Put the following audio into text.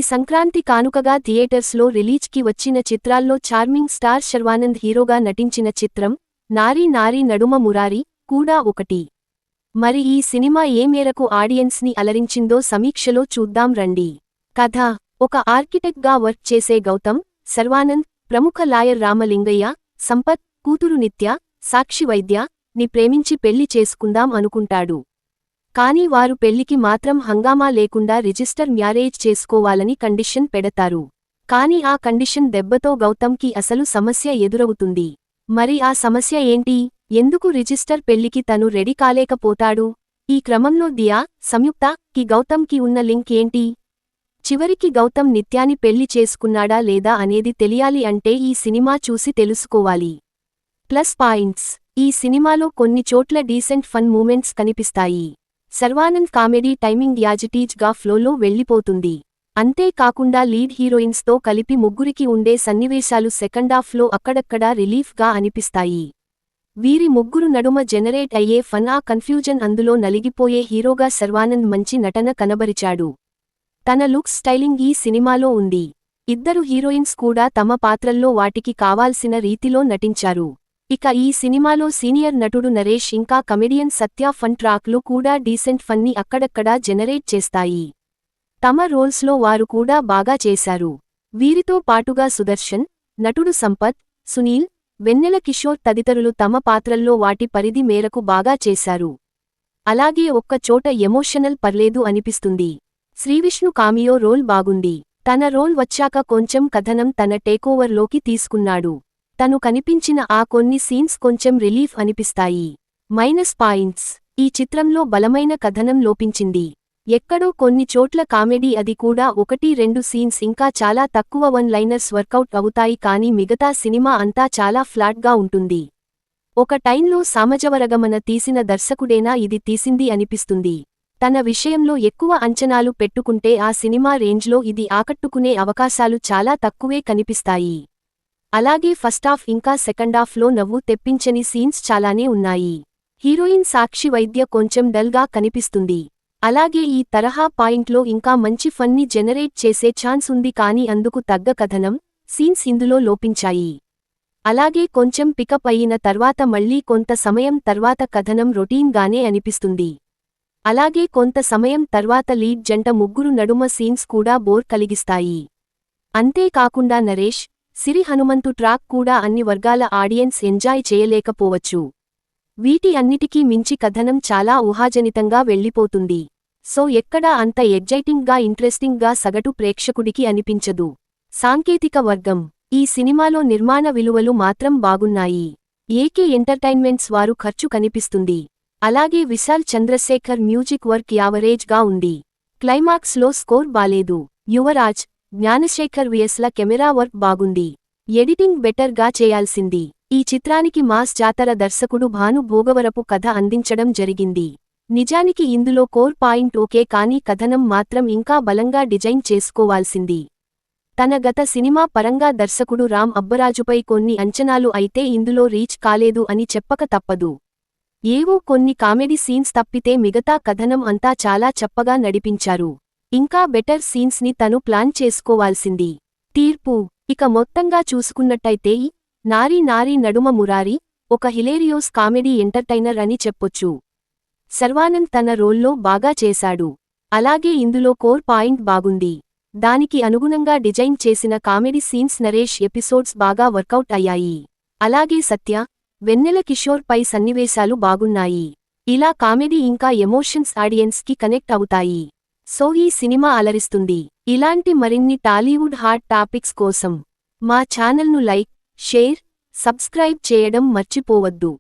సంక్రాంతి కానుకగా థియేటర్స్లో రిలీజ్కి వచ్చిన చిత్రాల్లో చార్మింగ్ స్టార్ శర్వానంద్ హీరోగా నటించిన చిత్రం నారీ నారీ నడుమ మురారి కూడా ఒకటి. మరి ఈ సినిమా ఏ మేరకు ఆడియన్స్ని అలరించిందో సమీక్షలో చూద్దాం రండి. కథ: ఒక ఆర్కిటెక్ట్గా వర్క్ చేసే గౌతమ్ శర్వానంద్ ప్రముఖ లాయర్ రామలింగయ్య సంపత్ కూతురు నిత్య సాక్షి వైద్య ని ప్రేమించి పెళ్లి చేసుకుందాం అనుకుంటాడు. కానీ వారు పెళ్లికి మాత్రం హంగామా లేకుండా రిజిస్టర్ మ్యారేజ్ చేసుకోవాలని కండిషన్ పెడతారు. కానీ ఆ కండిషన్ దెబ్బతో గౌతమ్కి అసలు సమస్య ఎదురవుతుంది. మరి ఆ సమస్య ఏంటి? ఎందుకు రిజిస్టర్ పెళ్లికి తను రెడీ కాలేకపోతాడు? ఈ క్రమంలో దియా, సంయుక్త కి గౌతమ్కి ఉన్న లింక్ ఏంటి? చివరికి గౌతమ్ నిత్యాని పెళ్లి చేసుకున్నాడా లేదా అనేది తెలియాలి అంటే ఈ సినిమా చూసి తెలుసుకోవాలి. ప్లస్ పాయింట్స్: ఈ సినిమాలో కొన్ని చోట్ల డీసెంట్ ఫన్ మూమెంట్స్ కనిపిస్తాయి. శర్వానంద్ కామెడీ టైమింగ్ యాజిటీజ్గా ఫ్లోలో వెళ్ళిపోతుంది. అంతేకాకుండా లీడ్ హీరోయిన్స్తో కలిపి ముగ్గురికి ఉండే సన్నివేశాలు సెకండాఫ్లో అక్కడక్కడా రిలీఫ్గా అనిపిస్తాయి. వీరి ముగ్గురు నడుమ జనరేట్ అయ్యే ఫన్ ఆ కన్ఫ్యూజన్ అందులో నలిగిపోయే హీరోగా శర్వానంద్ మంచి నటన కనబరిచాడు. తన లుక్స్ స్టైలింగ్ ఈ సినిమాలో ఉంది. ఇద్దరు హీరోయిన్స్ కూడా తమ పాత్రల్లో వాటికి కావాల్సిన రీతిలో నటించారు. ఇక ఈ సినిమాలో సీనియర్ నటుడు నరేష్ ఇంకా కమెడియన్ సత్య ఫన్ ట్రాక్లు కూడా డీసెంట్ ఫన్ని అక్కడక్కడా జనరేట్ చేస్తాయి. తమ రోల్స్లో వారు కూడా బాగా చేశారు. వీరితో పాటుగా సుదర్శన్, నటుడు సంపత్, సునీల్, వెన్నెల కిషోర్ తదితరులు తమ పాత్రల్లో వాటి పరిధి మేరకు బాగా చేశారు. అలాగే ఒక్క చోట ఎమోషనల్ పర్లేదు అనిపిస్తుంది. శ్రీవిష్ణు కామియో రోల్ బాగుంది. తన రోల్ వచ్చాక కొంచెం కథనం తన టేకోవర్లోకి తీసుకున్నాడు. తను కనిపించిన ఆ కొన్ని సీన్స్ కొంచెం రిలీఫ్ అనిపిస్తాయి. మైనస్ పాయింట్స్: ఈ చిత్రంలో బలమైన కథనం లోపించింది. ఎక్కడో కొన్ని చోట్ల కామెడీ, అది కూడా 1-2 సీన్స్, ఇంకా చాలా తక్కువ వన్ లైనర్స్ వర్కౌట్ అవుతాయి. కానీ మిగతా సినిమా అంతా చాలా ఫ్లాట్గా ఉంటుంది. ఒక టైంలో సామజవరగమన తీసిన దర్శకుడేనా ఇది తీసింది అనిపిస్తుంది. తన విషయంలో ఎక్కువ అంచనాలు పెట్టుకుంటే ఆ సినిమా రేంజ్లో ఇది ఆకట్టుకునే అవకాశాలు చాలా తక్కువే కనిపిస్తాయి. అలాగే ఫస్టాఫ్ ఇంకా సెకండాఫ్లో నవ్వు తెప్పించని సీన్స్ చాలానే ఉన్నాయి. హీరోయిన్ సాక్షి వైద్య కొంచెం డల్గా కనిపిస్తుంది. అలాగే ఈ తరహా పాయింట్లో ఇంకా మంచి ఫన్ని జనరేట్ చేసే ఛాన్స్ ఉంది. కానీ అందుకు తగ్గ కథనం, సీన్స్ ఇందులో లోపించాయి. అలాగే కొంచెం పికప్ అయిన తర్వాత మళ్లీ కొంత సమయం తర్వాత కథనం రొటీన్గానే అనిపిస్తుంది. అలాగే కొంత సమయం తర్వాత లీడ్ జంట ముగ్గురు నడుమ సీన్స్ కూడా బోర్ కలిగిస్తాయి. అంతేకాకుండా నరేష్, సిరి హనుమంతు ట్రాక్ కూడా అన్ని వర్గాల ఆడియన్స్ ఎంజాయ్ చేయలేకపోవచ్చు. వీటి అన్నిటికీ మించి కథనం చాలా ఊహాజనితంగా వెళ్ళిపోతుంది. సో ఎక్కడా అంత ఎగ్జైటింగ్గా ఇంట్రెస్టింగ్గా సగటు ప్రేక్షకుడికి అనిపించదు. సాంకేతిక వర్గం: ఈ సినిమాలో నిర్మాణ విలువలు మాత్రం బాగున్నాయి. ఏకే ఎంటర్టైన్మెంట్స్ వారు ఖర్చు కనిపిస్తుంది. అలాగే విశాల్ చంద్రశేఖర్ మ్యూజిక్ వర్క్ యావరేజ్గా ఉంది. క్లైమాక్స్లో స్కోర్ బాలేదు. యువరాజ్, జ్ఞానశేఖర్ వియస్ల కెమెరా వర్క్ బాగుంది. ఎడిటింగ్ బెటర్గా చేయాల్సింది. ఈ చిత్రానికి మాస్ జాతర దర్శకుడు భాను భోగవరపు కథ అందించడం జరిగింది. నిజానికి ఇందులో కోర్ పాయింట్ ఓకే, కానీ కథనం మాత్రం ఇంకా బలంగా డిజైన్ చేసుకోవాల్సింది. తన గత సినిమా పరంగా దర్శకుడు రామ్ అబ్బరాజుపై కొన్ని అంచనాలు అయితే ఇందులో రీచ్ కాలేదు అని చెప్పక తప్పదు. ఏవో కొన్ని కామెడీ సీన్స్ తప్పితే మిగతా కథనం అంతా చాలా చప్పగా నడిపించారు. ఇంకా బెటర్ సీన్స్ని తను ప్లాన్ చేసుకోవాల్సింది. తీర్పు: ఇక మొత్తంగా చూసుకున్నట్టయితే ఈ నారీ నారీ నడుమ మురారి ఒక హిలేరియోస్ కామెడీ ఎంటర్టైనర్ అని చెప్పొచ్చు. శర్వానంద్ తన రోల్లో బాగా చేశాడు. అలాగే ఇందులో కోర్ పాయింట్ బాగుంది. దానికి అనుగుణంగా డిజైన్ చేసిన కామెడీ సీన్స్, నరేష్ ఎపిసోడ్స్ బాగా వర్కౌట్ అయ్యాయి. అలాగే సత్య, వెన్నెల కిషోర్ పై సన్నివేశాలు బాగున్నాయి. ఇలా కామెడీ ఇంకా ఎమోషన్స్ ఆడియన్స్కి కనెక్ట్ అవుతాయి. సో ఈ సినిమా అలరిస్తుంది. ఇలాంటి మరిన్ని టాలీవుడ్ హాట్ టాపిక్స్ కోసం మా ఛానల్ను లైక్, షేర్, సబ్స్క్రైబ్ చేయడం మర్చిపోవద్దు.